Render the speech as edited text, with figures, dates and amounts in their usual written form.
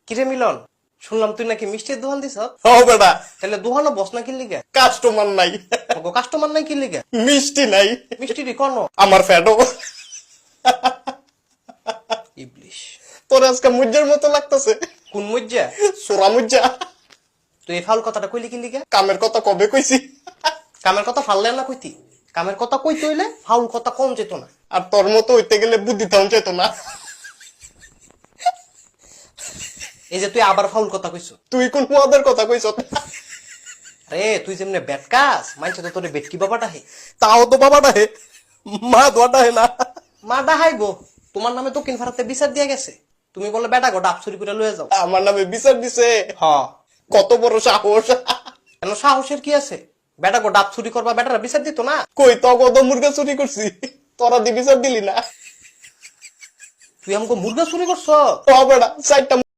কিরে মিলন, শুনলাম তুই নাকি মিষ্টির দোকান দিছ? ও বেটা, তাহলে দোকানও বস না কিনলি গে? কাস্টমার নাই, কাস্টমার নাই কিনলি গে? মিষ্টি নাই, মিষ্টি রে কোন আমার ফ্যাটও। ইবলিশ। তোর আজকে মুজ্জার মতো লাগতেছে। কোন মজ্জা? সোরা মুজ্জা। তুই এই ফাউল কথাটা কইলি কিনলি গে? কামের কথা কবে কইছি? কামের কথা ফাললে না কইতি? কামের কথা কইতে হইলে ফাউল কথা কম যেত না। আর তোর মতো হইতে গেলে বুদ্ধি থাউন চাইত না। এই যে তুই আবার ফাউল কথা কইছ। তুই কোন পদের কথা কইছ? আরে তুই যেমনে বেটকাস মানছে তো তোর বেটকি বাবাটা হে। তাও তো বাবাটা হে, মা দোয়াটা হে না। মা ডাহাইবো, তোমার নামে দক্ষিণ ভারতে বিচার দিয়া গেছে, তুমি বলে বেটা গো ডাব চুরি করে লয়ে যাও। আমার নামে বিচার দিছে? হ। কত বড় সাহস! কেন সাহসের কি আছে? বেটা গো ডাব চুরি করবা, বেটারা বিচার দিত না? কই তো কত মুরগা চুরি করছি, তোরা দি বিচার দিলি না? তুই আমাকে মুরগা চুরি করছ? ও বেটা, 4টা